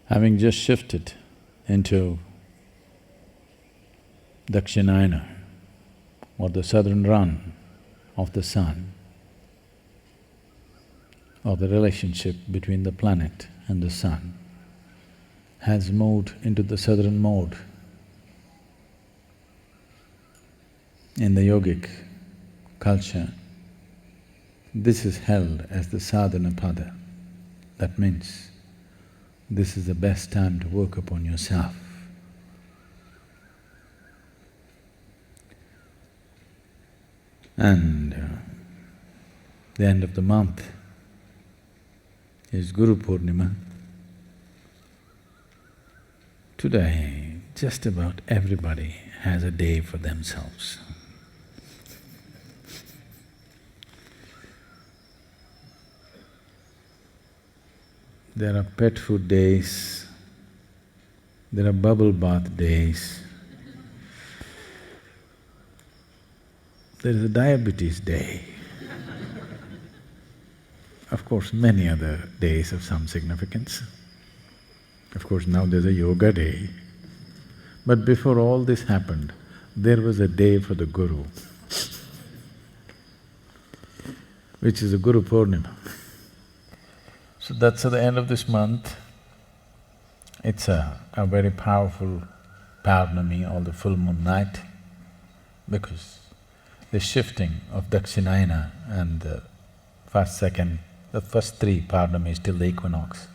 Having just shifted into Dakshinayana, or the southern run of the sun, or the relationship between the planet and the sun, has moved into the southern mode. In the yogic culture, this is held as the sadhana pada. That means this is the best time to work upon yourself. And the end of the month is Guru Purnima. Today, just about everybody has a day for themselves. There are pet food days, there are bubble bath days, there is a diabetes day. Of course, many other days of some significance. Of course, now there's a yoga day. But before all this happened, there was a day for the Guru, which is the Guru Purnima. So that's at the end of this month. It's a very powerful Purnimi or the full moon night, because the shifting of Dakshinayana and the first three Purnimis till the equinox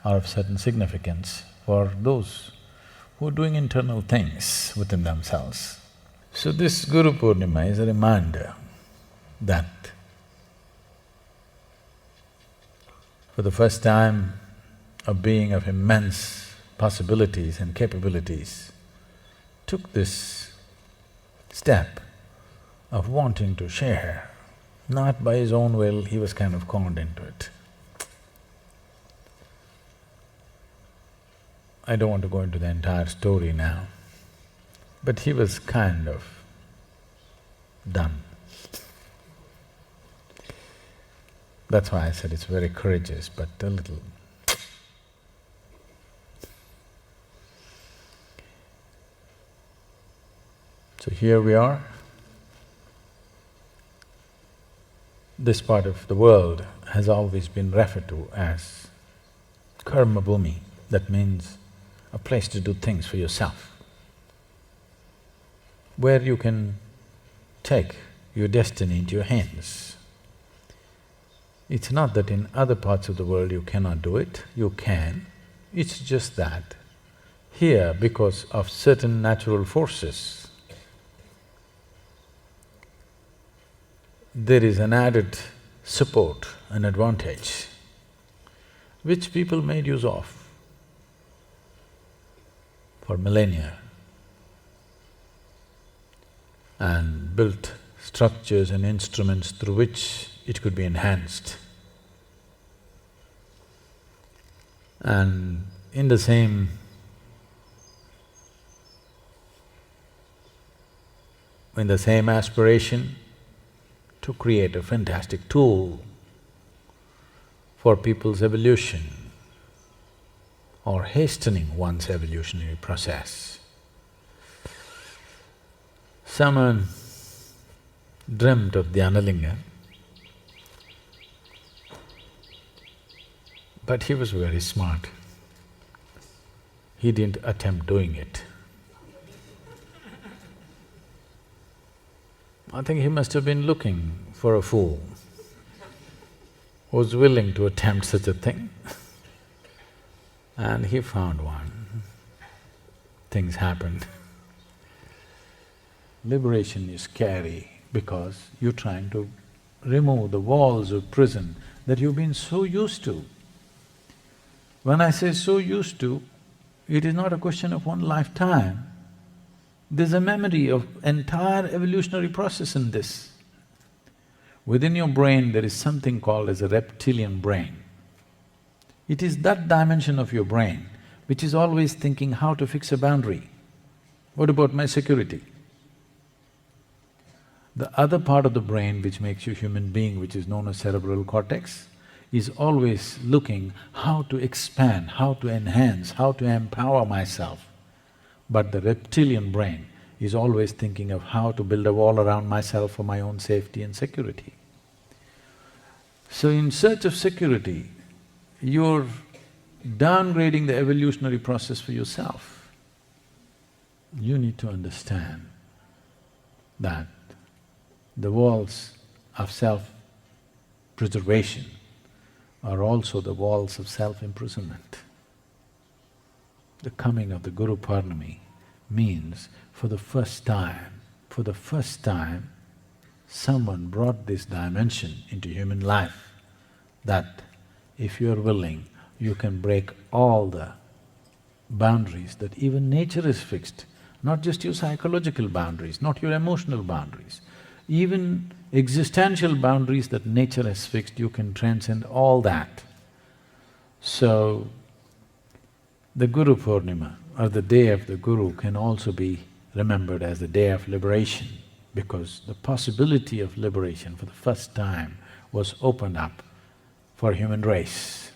are of certain significance for those who are doing internal things within themselves. So this Guru Purnima is a reminder that for the first time, a being of immense possibilities and capabilities took this step of wanting to share. Not by his own will, he was kind of conned into it. I don't want to go into the entire story now, but he was kind of done. That's why I said it's very courageous, but a little. So here we are. This part of the world has always been referred to as karma bhumi. That means a place to do things for yourself, where you can take your destiny into your hands. It's not that in other parts of the world you cannot do it, you can. It's just that here, because of certain natural forces, there is an added support and advantage which people made use of for millennia and built structures and instruments through which it could be enhanced. And in the same aspiration to create a fantastic tool for people's evolution or hastening one's evolutionary process. Someone dreamt of the Analinga, but he was very smart. He didn't attempt doing it. I think he must have been looking for a fool who's willing to attempt such a thing. And he found one. Things happened. Liberation is scary because you're trying to remove the walls of prison that you've been so used to. When I say so used to, it is not a question of one lifetime. There's a memory of entire evolutionary process in this. Within your brain, there is something called as a reptilian brain. It is that dimension of your brain which is always thinking how to fix a boundary. What about my security? The other part of the brain which makes you human being, which is known as cerebral cortex, is always looking how to expand, how to enhance, how to empower myself. But the reptilian brain is always thinking of how to build a wall around myself for my own safety and security. So in search of security, you're downgrading the evolutionary process for yourself. You need to understand that the walls of self-preservation are also the walls of self-imprisonment. The coming of the Guru Purnima means for the first time, someone brought this dimension into human life that if you're willing, you can break all the boundaries that even nature has fixed, not just your psychological boundaries, not your emotional boundaries, even existential boundaries that nature has fixed, you can transcend all that. So, the Guru Purnima or the day of the Guru can also be remembered as the day of liberation, because the possibility of liberation for the first time was opened up for human race.